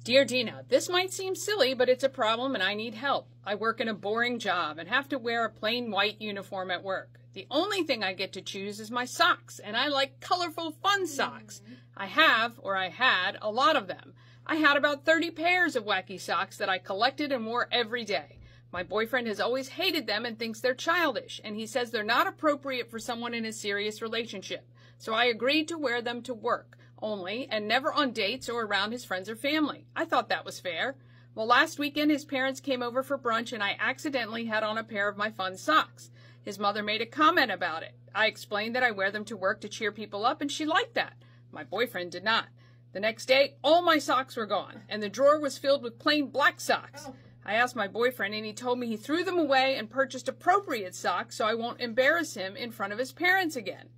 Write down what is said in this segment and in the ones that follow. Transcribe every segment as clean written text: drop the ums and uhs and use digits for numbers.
Dear Dina, this might seem silly, but it's a problem and I need help. I work in a boring job and have to wear a plain white uniform at work. The only thing I get to choose is my socks, and I like colorful, fun socks. I have, or I had, a lot of them. I had about 30 pairs of wacky socks that I collected and wore every day. My boyfriend has always hated them and thinks they're childish, and he says they're not appropriate for someone in a serious relationship. So I agreed to wear them to work only and never on dates or around his friends or family. I thought that was fair. Well, last weekend his parents came over for brunch and I accidentally had on a pair of my fun socks. His mother made a comment about it. I explained that I wear them to work to cheer people up and she liked that. My boyfriend did not. The next day, all my socks were gone and the drawer was filled with plain black socks. I asked my boyfriend and he told me he threw them away and purchased appropriate socks so I won't embarrass him in front of his parents again.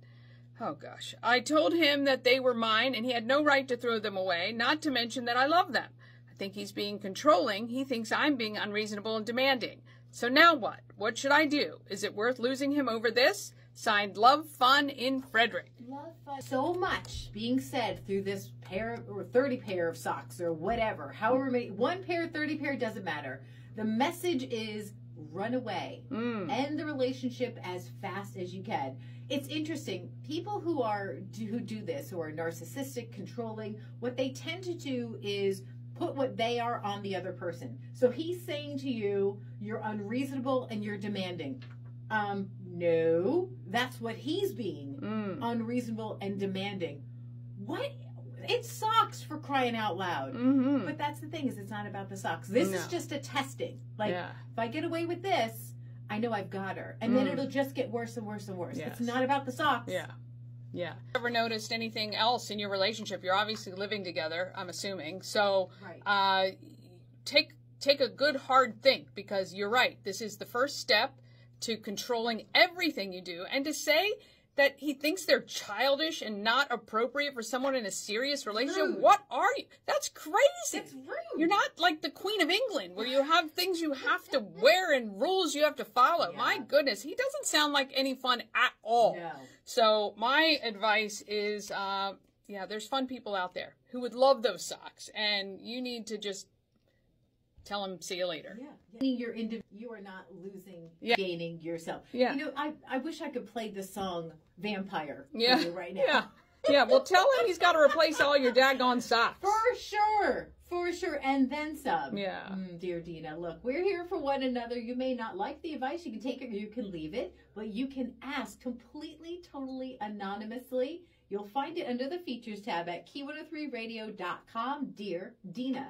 Oh gosh. I told him that they were mine and he had no right to throw them away, not to mention that I love them. I think he's being controlling. He thinks I'm being unreasonable and demanding. So now what? What should I do? Is it worth losing him over this? Signed, Love Fun in Frederick. Love Fun. So much being said through this pair or 30 pair of socks or whatever. However many, 1 pair, 30 pair, doesn't matter. The message is run away. End the relationship as fast as you can. It's interesting. People who do this, who are narcissistic, controlling, what they tend to do is put what they are on the other person. So he's saying to you, you're unreasonable and you're demanding. No, that's what he's being, unreasonable and demanding. What? It's socks, for crying out loud. But that's the thing, is it's not about the socks. This is just a testing. Like, if I get away with this, I know I've got her. And then it'll just get worse and worse and worse. It's not about the socks. Yeah. Ever noticed anything else in your relationship? You're obviously living together, I'm assuming. So take a good hard think, because you're right. This is the first step to controlling everything you do. And to say that he thinks they're childish and not appropriate for someone in a serious relationship. Rude. What are you? That's crazy. It's rude. You're not like the Queen of England, where you have things you have to wear and rules you have to follow. My goodness, he doesn't sound like any fun at all. No. So my advice is, there's fun people out there who would love those socks, and you need to just tell him, see you later. You are not losing, gaining yourself. You know, I wish I could play the song Vampire for you right now. Well, tell him he's got to replace all your daggone socks. For sure, and then some. Dear Dina, look, we're here for one another. You may not like the advice. You can take it or you can leave it, but you can ask completely, totally anonymously. You'll find it under the features tab at key103radio.com. Dear Dina.